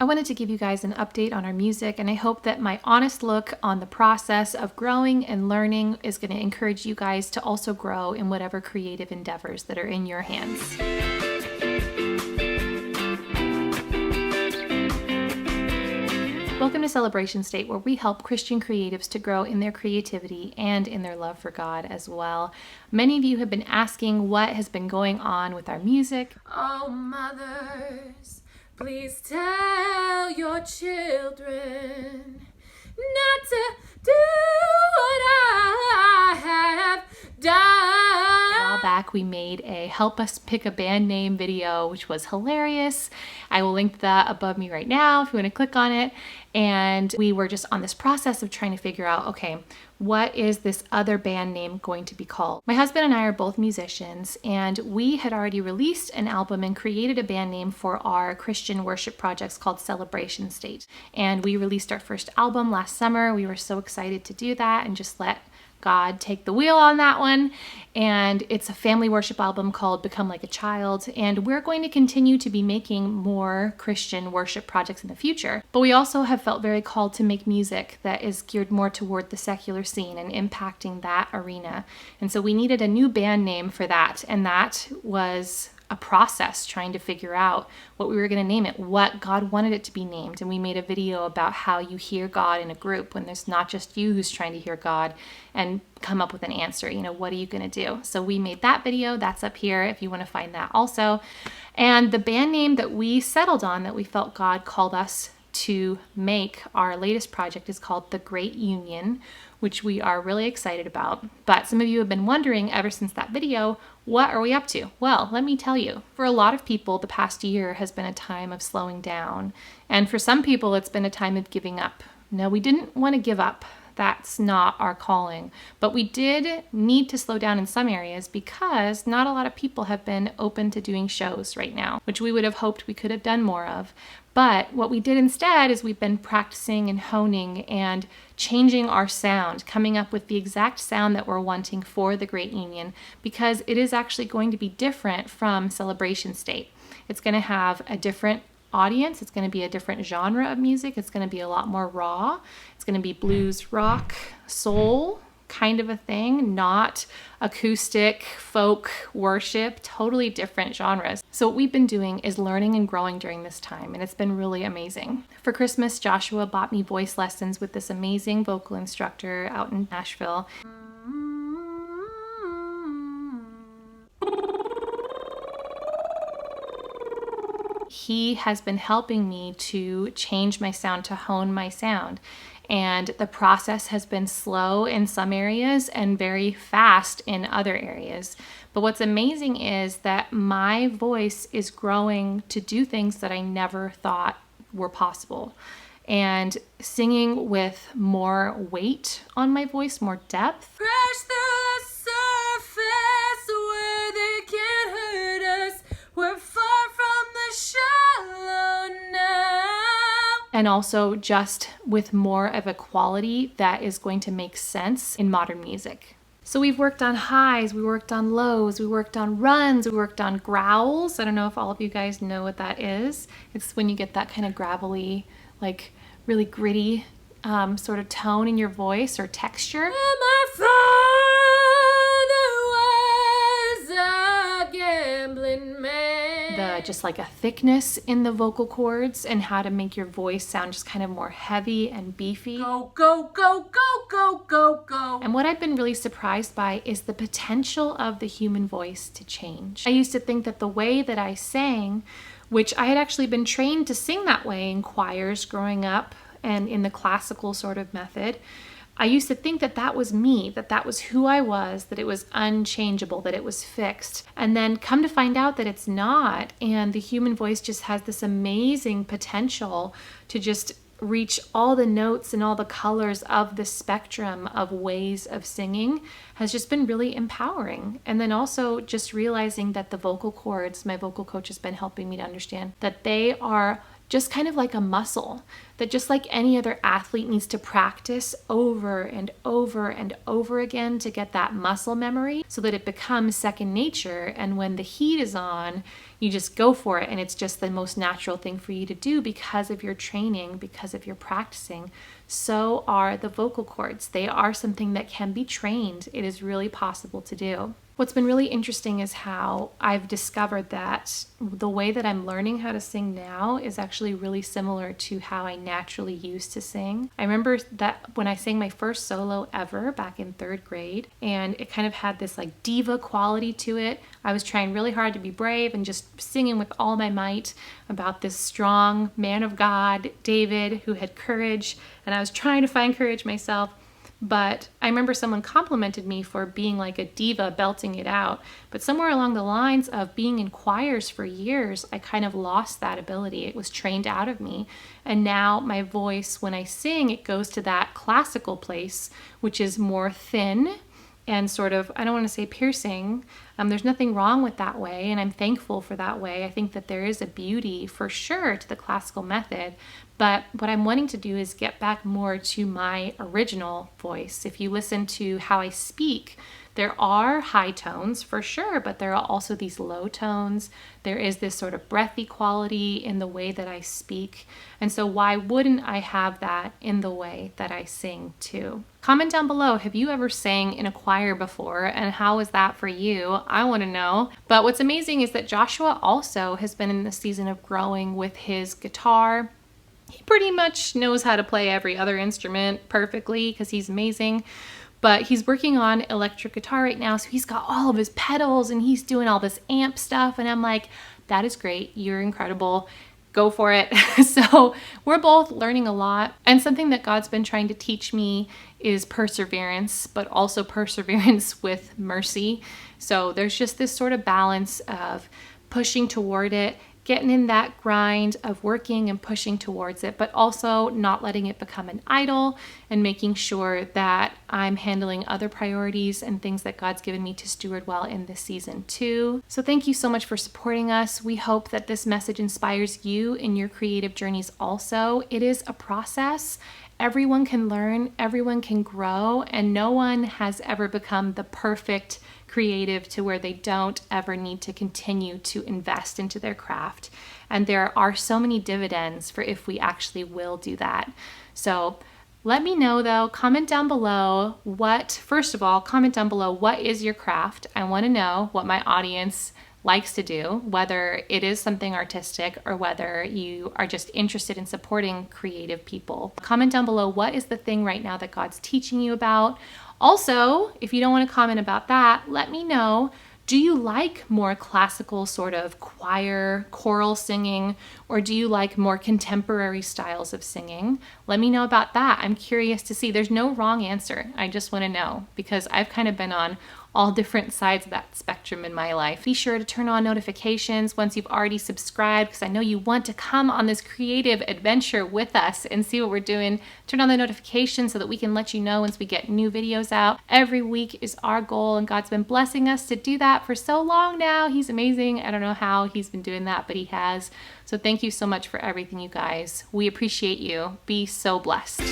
I wanted to give you guys an update on our music, and I hope that my honest look on the process of growing and learning is going to encourage you guys to also grow in whatever creative endeavors that are in your hands. Welcome to Celebration State, where we help Christian creatives to grow in their creativity and in their love for God as well. Many of you have been asking what has been going on with our music. Oh, mothers, please tell your children not to do what I have done. A while back, we made a Help Us Pick a Band Name video, which was hilarious. I will link that above me right now if you want to click on it. And we were just on this process of trying to figure out, okay, what is this other band name going to be called? My husband and I are both musicians, and we had already released an album and created a band name for our Christian worship projects called Celebration State. And we released our first album last summer. We were so excited to do that and just let God take the wheel on that one. And it's a family worship album called Become Like a Child. And we're going to continue to be making more Christian worship projects in the future. But we also have felt very called to make music that is geared more toward the secular scene and impacting that arena. And so we needed a new band name for that. And that was a process trying to figure out what we were going to name it, what God wanted it to be named. And we made a video about how you hear God in a group when there's not just you who's trying to hear God and come up with an answer. You know, what are you going to do? So we made that video. That's up here if you want to find that also. And the band name that we settled on, that we felt God called us to make our latest project, is called The Great Union, which we are really excited about. But some of you have been wondering ever since that video, what are we up to? Well, let me tell you. For a lot of people, the past year has been a time of slowing down. And for some people, it's been a time of giving up. No, we didn't want to give up. That's not our calling. But we did need to slow down in some areas because not a lot of people have been open to doing shows right now, which we would have hoped we could have done more of. But what we did instead is we've been practicing and honing and changing our sound, coming up with the exact sound that we're wanting for the Great Union, because it is actually going to be different from Celebration State. It's going to have a different audience. It's going to be a different genre of music. It's going to be a lot more raw. It's going to be blues, rock, soul kind of a thing, not acoustic, folk, worship, totally different genres. So what we've been doing is learning and growing during this time, and it's been really amazing. For Christmas, Joshua bought me voice lessons with this amazing vocal instructor out in Nashville. He has been helping me to change my sound, to hone my sound. And the process has been slow in some areas and very fast in other areas. But what's amazing is that my voice is growing to do things that I never thought were possible. And singing with more weight on my voice, more depth. Crash through the surface where they can't hurt us. We're far from the shallow now. And also just with more of a quality that is going to make sense in modern music. So we've worked on highs, we worked on lows, we worked on runs, we worked on growls. I don't know if all of you guys know what that is. It's when you get that kind of gravelly, like really gritty sort of tone in your voice or texture. And my father was a gambling man. Just like a thickness in the vocal cords and how to make your voice sound just kind of more heavy and beefy. Go, go, go, go, go, go, go. And what I've been really surprised by is the potential of the human voice to change. I used to think that the way that I sang, which I had actually been trained to sing that way in choirs growing up and in the classical sort of method, I used to think that that was me, that that was who I was, that it was unchangeable, that it was fixed. And then come to find out that it's not. And the human voice just has this amazing potential to just reach all the notes and all the colors of the spectrum of ways of singing has just been really empowering. And then also just realizing that the vocal cords, my vocal coach has been helping me to understand that they are just kind of like a muscle, that just like any other athlete needs to practice over and over and over again to get that muscle memory so that it becomes second nature. And when the heat is on, you just go for it. And it's just the most natural thing for you to do because of your training, because of your practicing. So are the vocal cords. They are something that can be trained. It is really possible to do. What's been really interesting is how I've discovered that the way that I'm learning how to sing now is actually really similar to how I naturally used to sing. I remember that when I sang my first solo ever back in 3rd grade, and it kind of had this like diva quality to it. I was trying really hard to be brave and just singing with all my might about this strong man of God, David, who had courage, and I was trying to find courage myself. But I remember someone complimented me for being like a diva, belting it out. But somewhere along the lines of being in choirs for years, I kind of lost that ability. It was trained out of me. And now my voice, when I sing, it goes to that classical place, which is more thin and sort of, I don't want to say piercing. There's nothing wrong with that way, and I'm thankful for that way. I think that there is a beauty for sure to the classical method, but what I'm wanting to do is get back more to my original voice. If you listen to how I speak, there are high tones for sure, but there are also these low tones. There is this sort of breathy quality in the way that I speak. And so why wouldn't I have that in the way that I sing too? Comment down below, have you ever sang in a choir before, and how was that for you? I want to know. But what's amazing is that Joshua also has been in the season of growing with his guitar. He pretty much knows how to play every other instrument perfectly because he's amazing. But he's working on electric guitar right now, so he's got all of his pedals and he's doing all this amp stuff. And I'm like, that is great. You're incredible. Go for it. So we're both learning a lot. And something that God's been trying to teach me is perseverance, but also perseverance with mercy. So there's just this sort of balance of pushing toward it, getting in that grind of working and pushing towards it, but also not letting it become an idol and making sure that I'm handling other priorities and things that God's given me to steward well in this season too. So thank you so much for supporting us. We hope that this message inspires you in your creative journeys also. It is a process. Everyone can learn, everyone can grow, and no one has ever become the perfect creative to where they don't ever need to continue to invest into their craft. And there are so many dividends for if we actually will do that. So let me know though, comment down below first of all, comment down below, what is your craft? I want to know what my audience likes to do, whether it is something artistic or whether you are just interested in supporting creative people. Comment down below, what is the thing right now that God's teaching you about? Also, if you don't want to comment about that, let me know, do you like more classical sort of choir, choral singing, or do you like more contemporary styles of singing? Let me know about that. I'm curious to see. There's no wrong answer. I just want to know because I've kind of been on all different sides of that spectrum in my life. Be sure to turn on notifications once you've already subscribed because I know you want to come on this creative adventure with us and see what we're doing. Turn on the notifications so that we can let you know once we get new videos out. Every week is our goal, and God's been blessing us to do that for so long now. He's amazing. I don't know how he's been doing that, but he has. So thank you so much for everything, you guys. We appreciate you. Be so blessed.